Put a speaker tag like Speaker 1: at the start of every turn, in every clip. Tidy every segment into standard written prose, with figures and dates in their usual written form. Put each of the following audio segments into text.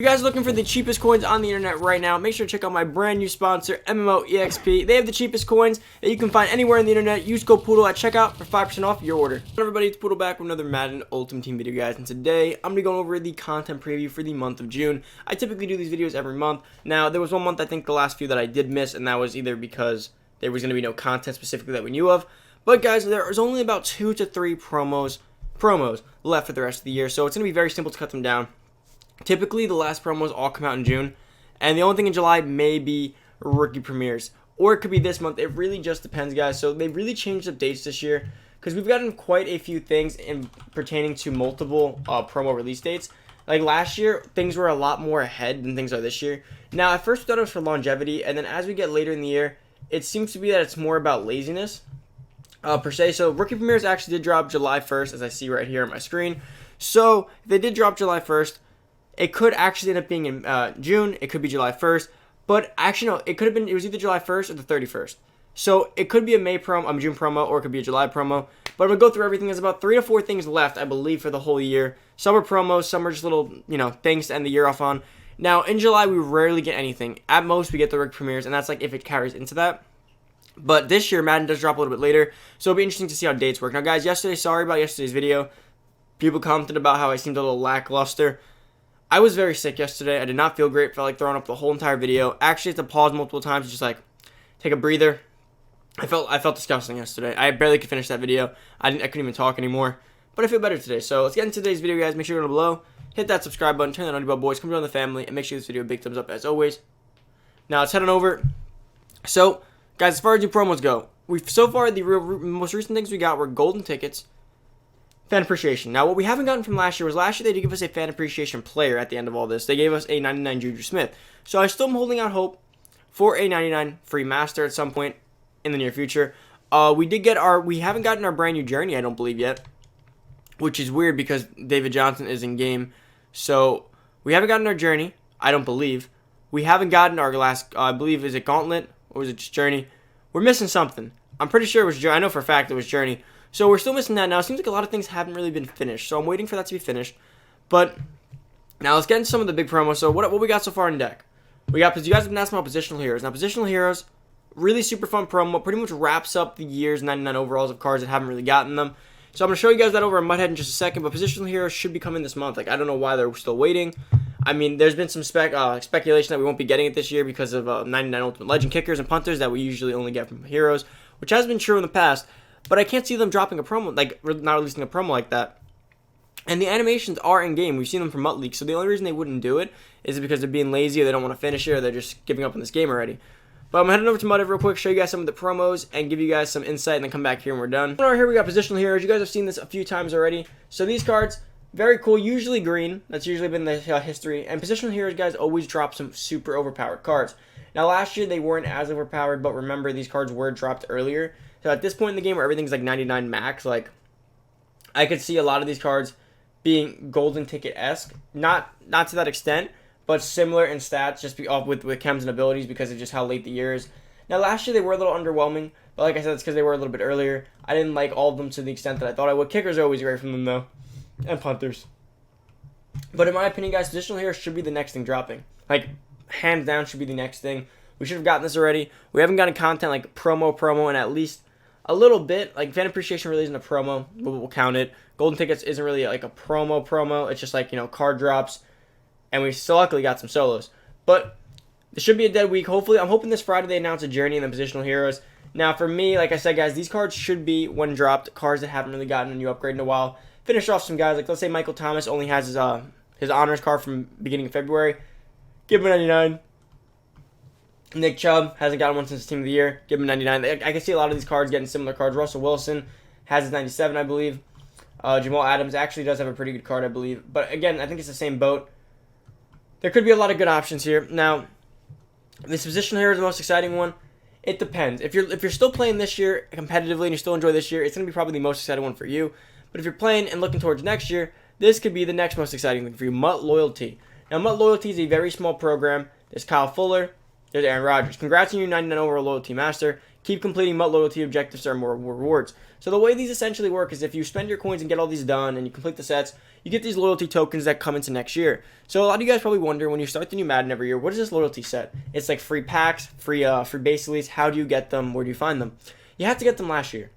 Speaker 1: If you guys are looking for the cheapest coins on the internet right now, make sure to check out my brand new sponsor, MMOEXP. They have the cheapest coins that you can find anywhere on the internet. Use code Poodle at checkout for 5% off your order. Hello everybody, it's Poodle back with another Madden Ultimate Team video, guys. And today, I'm going to be going over the content preview for the month of June. I typically do these videos every month. Now, there was one month, I think the last few that I did miss, and that was either because there was going to be no content specifically that we knew of. But guys, there is only about 2 to 3 promos left for the rest of the year, so it's going to be very simple to cut them down. Typically, the last promos all come out in June, and the only thing in July may be rookie premieres, or it could be this month. It really just depends, guys. So they really changed up dates this year because we've gotten quite a few things in pertaining to multiple promo release dates. Like last year, things were a lot more ahead than things are this year. Now, at first we thought it was for longevity, and then as we get later in the year, it seems to be that it's more about laziness per se. So rookie premieres actually did drop July 1st, as I see right here on my screen. So if they did drop July 1st. It could actually end up being in June. It could be July 1st. But actually, no, it could have been, it was either July 1st or the 31st. So it could be a June promo, or it could be a July promo. But I'm going to go through everything. There's about 3 to 4 things left, I believe, for the whole year. Some are promos, some are just little, things to end the year off on. Now, in July, we rarely get anything. At most, we get the rookie premieres, and that's like if it carries into that. But this year, Madden does drop a little bit later. So it'll be interesting to see how dates work. Now, guys, sorry about yesterday's video. People commented about how I seemed a little lackluster. I was very sick yesterday. I did not feel great. Felt like throwing up the whole entire video. Actually, had to pause multiple times, just like take a breather. I felt disgusting yesterday. I barely could finish that video. I couldn't even talk anymore. But I feel better today. So let's get into today's video, guys. Make sure you go down below, hit that subscribe button, turn that on, bell, boys. Come join the family, and make sure this video a big thumbs up as always. Now let's head on over. So, guys, as far as new promos go, so far the most recent things we got were golden tickets. Fan appreciation. Now, what we haven't gotten from last year was they did give us a fan appreciation player at the end of all this. They gave us a 99 Juju Smith. So I still am holding out hope for a 99 free master at some point in the near future. We haven't gotten our brand new journey, I don't believe yet, which is weird because David Johnson is in game. So we haven't gotten our journey, I don't believe. We haven't gotten our last, I believe, is it Gauntlet or is it just Journey? We're missing something. I'm pretty sure it was Journey. I know for a fact it was Journey. So we're still missing that now. It seems like a lot of things haven't really been finished. So I'm waiting for that to be finished. But now let's get into some of the big promos. So what we got so far in deck? We got, because you guys have been asking about Positional Heroes. Now, Positional Heroes, really super fun promo. Pretty much wraps up the year's 99 overalls of cards that haven't really gotten them. So I'm going to show you guys that over in Muthead in just a second. But Positional Heroes should be coming this month. Like, I don't know why they're still waiting. I mean, there's been some speculation that we won't be getting it this year because of 99 Ultimate Legend kickers and punters that we usually only get from Heroes, which has been true in the past. But I can't see them dropping a promo, like not releasing a promo like that. And the animations are in game. We've seen them from Mut Leaks. So the only reason they wouldn't do it is because they're being lazy or they don't want to finish it or they're just giving up on this game already. But I'm heading over to Mut real quick, show you guys some of the promos and give you guys some insight and then come back here and we're done. Over here we got Positional Heroes. You guys have seen this a few times already. So these cards, very cool, usually green. That's usually been the history. And Positional Heroes, guys, always drop some super overpowered cards. Now last year they weren't as overpowered, but remember these cards were dropped earlier. So at this point in the game where everything's like 99 max, like I could see a lot of these cards being golden ticket-esque. Not to that extent, but similar in stats, just with chems and abilities because of just how late the year is. Now last year they were a little underwhelming, but like I said, it's because they were a little bit earlier. I didn't like all of them to the extent that I thought I would. Kickers are always great from them though, and punters. But in my opinion, guys, Positional Heroes should be the next thing dropping. Like hands down, should be the next thing. We should have gotten this already. We haven't gotten content like promo, and at least a little bit. Like fan appreciation really isn't a promo, but we'll count it. Golden tickets isn't really like a promo. It's just like, card drops. And we still luckily got some solos. But this should be a dead week. Hopefully, I'm hoping this Friday they announce a journey in the Positional Heroes. Now, for me, like I said, guys, these cards should be, when dropped, cards that haven't really gotten a new upgrade in a while. Finish off some guys. Like, let's say Michael Thomas only has his honors card from beginning of February. Give him a 99. Nick Chubb hasn't gotten one since Team of the Year. Give him 99. I can see a lot of these cards getting similar cards. Russell Wilson has his 97, I believe. Jamal Adams actually does have a pretty good card, I believe. But again, I think it's the same boat. There could be a lot of good options here. Now, this Positional Hero is the most exciting one. It depends. If you're still playing this year competitively and you still enjoy this year, it's going to be probably the most exciting one for you. But if you're playing and looking towards next year, this could be the next most exciting thing for you. Mut Loyalty. Now, Mut Loyalty is a very small program. There's Kyle Fuller. There's Aaron Rodgers. Congrats on your 99 overall loyalty master. Keep completing Mut Loyalty objectives to earn more rewards. So the way these essentially work is if you spend your coins and get all these done and you complete the sets, you get these loyalty tokens that come into next year. So a lot of you guys probably wonder when you start the new Madden every year, what is this loyalty set? It's like free packs, free base elites. How do you get them? Where do you find them? You have to get them last year.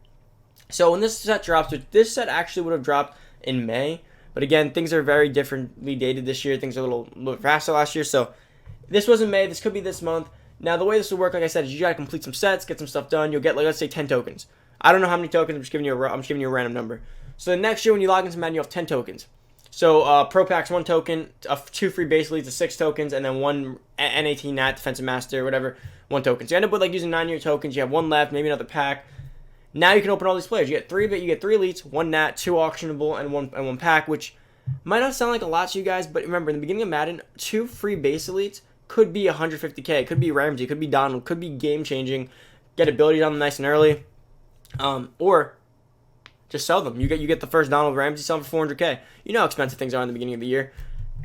Speaker 1: So when this set drops, which this set actually would have dropped in May, but again, things are very differently dated this year. Things are a little faster last year. So this was in May. This could be this month. Now, the way this will work, like I said, is you got to complete some sets, get some stuff done. You'll get, like, let's say 10 tokens. I don't know how many tokens. I'm just giving you a random number. So the next year when you log into Madden, you have 10 tokens. So Pro Packs, 1 token, 2 free base leads to 6 tokens, and then 1 N18 Nat, Defensive Master, whatever, 1 token. So you end up with, like, using 9-year tokens. You have 1 left, maybe another pack. Now you can open all these players. You get 3 elites, 1 Nat, 2 auctionable, and one pack, which might not sound like a lot to you guys, but remember, in the beginning of Madden, 2 free base elites could be 150k, could be Ramsey, could be Donald, could be game-changing, get abilities on them nice and early, or just sell them. You get the first Donald Ramsey, sell them for 400k. You know how expensive things are in the beginning of the year.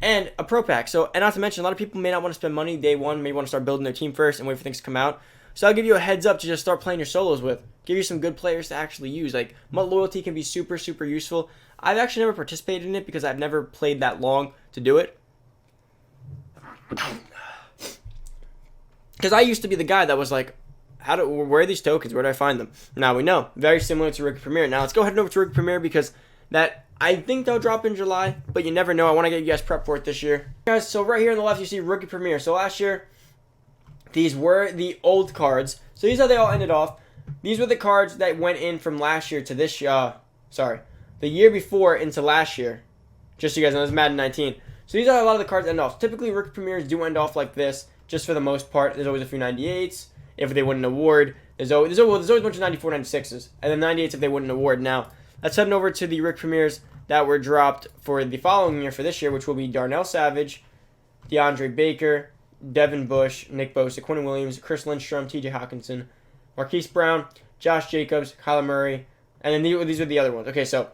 Speaker 1: And a Pro Pack. So, and not to mention, a lot of people may not want to spend money day one, may want to start building their team first and wait for things to come out. So I'll give you a heads up to just start playing your solos with. Give you some good players to actually use. Like, Mut Loyalty can be super, super useful. I've actually never participated in it because I've never played that long to do it. Because I used to be the guy that was like, where are these tokens? Where do I find them? Now we know. Very similar to Rookie Premier. Now let's go ahead over to Rookie Premier because that I think they'll drop in July, but you never know. I want to get you guys prepped for it this year. Guys, so right here on the left you see Rookie Premier. So last year, these were the old cards. So these are how they all ended off. These were the cards that went in from last year to this year. The year before into last year. Just so you guys know, this is Madden 19. So these are a lot of the cards end off. Typically, Rookie Premiers do end off like this. Just for the most part, there's always a few 98s. If they win an award, there's always a bunch of 94, 96s. And then 98s if they win an award. Now, let's head over to the Rookie Premiers that were dropped for the following year, for this year, which will be Darnell Savage, DeAndre Baker, Devin Bush, Nick Bosa, Quinn Williams, Chris Lindstrom, TJ Hawkinson, Marquise Brown, Josh Jacobs, Kyler Murray, and then these are the other ones. Okay, so,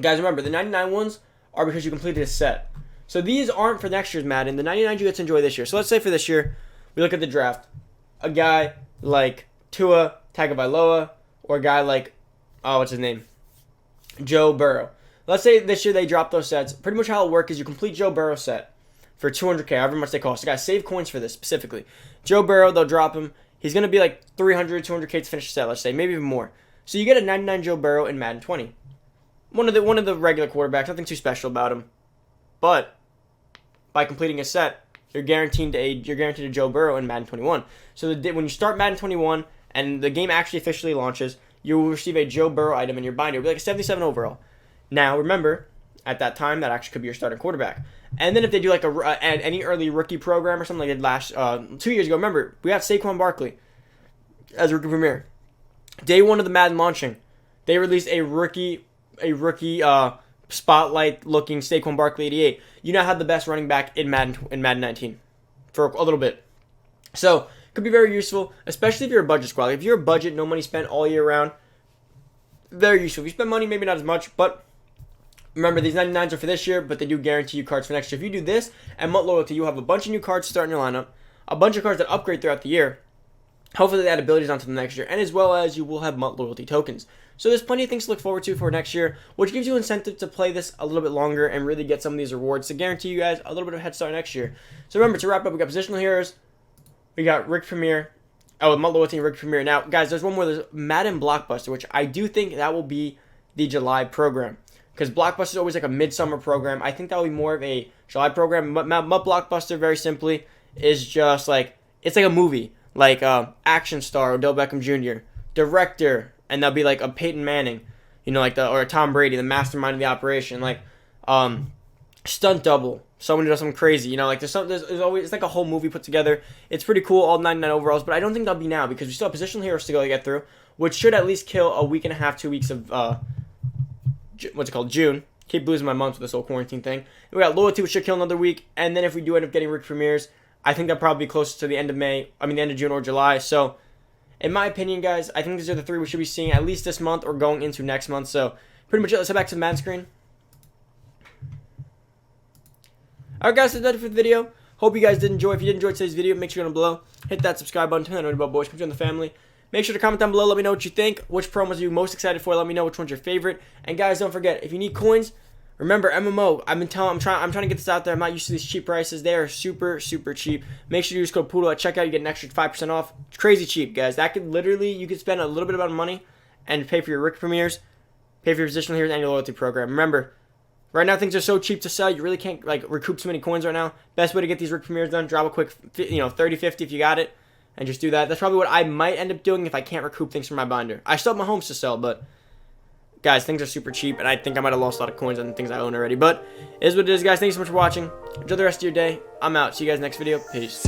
Speaker 1: guys, remember, the 99 ones are because you completed a set. So these aren't for next year's Madden. The 99 you get to enjoy this year. So let's say for this year, we look at the draft. A guy like Tua Tagovailoa or a guy like, what's his name? Joe Burrow. Let's say this year they drop those sets. Pretty much how it'll work is you complete Joe Burrow's set for 200k, however much they cost. So guys, save coins for this specifically. Joe Burrow, they'll drop him. He's going to be like 300, 200k to finish the set, let's say, maybe even more. So you get a 99 Joe Burrow in Madden 20. One of the regular quarterbacks, nothing too special about him. But by completing a set, you're guaranteed a Joe Burrow in Madden 21. So when you start Madden 21 and the game actually officially launches, you will receive a Joe Burrow item in your binder. It'll be like a 77 overall. Now, remember, at that time, that actually could be your starting quarterback. And then if they do like any early rookie program or something like that last 2 years ago, remember, we have Saquon Barkley as Rookie Premier. Day one of the Madden launching, they released a rookie spotlight-looking Saquon Barkley 88. You now have the best running back in Madden 19 for a little bit. So, could be very useful, especially if you're a budget squad. Like, if you're a budget, no money spent all year round, very useful. If you spend money, maybe not as much, but remember, these 99s are for this year, but they do guarantee you cards for next year. If you do this and Mut Loyalty, you'll have a bunch of new cards to start in your lineup, a bunch of cards that upgrade throughout the year. Hopefully they add abilities onto the next year, and as well as you will have Mut Loyalty tokens. So there's plenty of things to look forward to for next year, which gives you incentive to play this a little bit longer and really get some of these rewards to guarantee you guys a little bit of a head start next year. So remember, to wrap up, we got Positional Heroes, we got Rick Premier, Mut Loyalty and Rick Premier. Now, guys, there's one more, there's Madden Blockbuster, which I do think that will be the July program. Because Blockbuster is always like a midsummer program. I think that will be more of a July program. Mut Blockbuster, very simply, is just like, it's like a movie. Like Action Star, Odell Beckham Jr., Director, and that'll be like a Peyton Manning, you know, like or a Tom Brady, the mastermind of the operation, like Stunt Double, someone who does something crazy, you know, like there's always, it's like a whole movie put together. It's pretty cool, all 99 overalls, but I don't think that'll be now because we still have Positional Heroes to go to get through, which should at least kill a week and a half, 2 weeks of June. Keep losing my months with this whole quarantine thing. We got Loyalty, which should kill another week, and then if we do end up getting Rick Premiers, I think that'll probably be closer to the end of the end of June or July. So, in my opinion, guys, I think these are the 3 we should be seeing at least this month or going into next month. So, pretty much it. Let's head back to the Madden screen. Alright, guys, that's it for the video. Hope you guys did enjoy. If you did enjoy today's video, make sure you're down below. Hit that subscribe button. Turn that notification bell, boys. Come join the family. Make sure to comment down below. Let me know what you think. Which promos are you most excited for? Let me know which one's your favorite. And guys, don't forget, if you need coins, remember MMO. I'm trying to get this out there. I'm not used to these cheap prices. They are super cheap. Make sure you use code Poodle at checkout. You get an extra 5% off. It's crazy cheap, guys. That could literally, you could spend a little bit of money and pay for your Rick Premieres, pay for your Positional Heroes and your loyalty program. Remember, right now things are so cheap to sell. You really can't recoup too many coins right now. Best way to get these Rick Premieres done, drop a quick 30, 50 if you got it, and just do that. That's probably what I might end up doing if I can't recoup things from my binder. I still have my homes to sell, but guys, things are super cheap, and I think I might have lost a lot of coins on things I own already. But it is what it is, guys. Thank you so much for watching. Enjoy the rest of your day. I'm out. See you guys next video. Peace.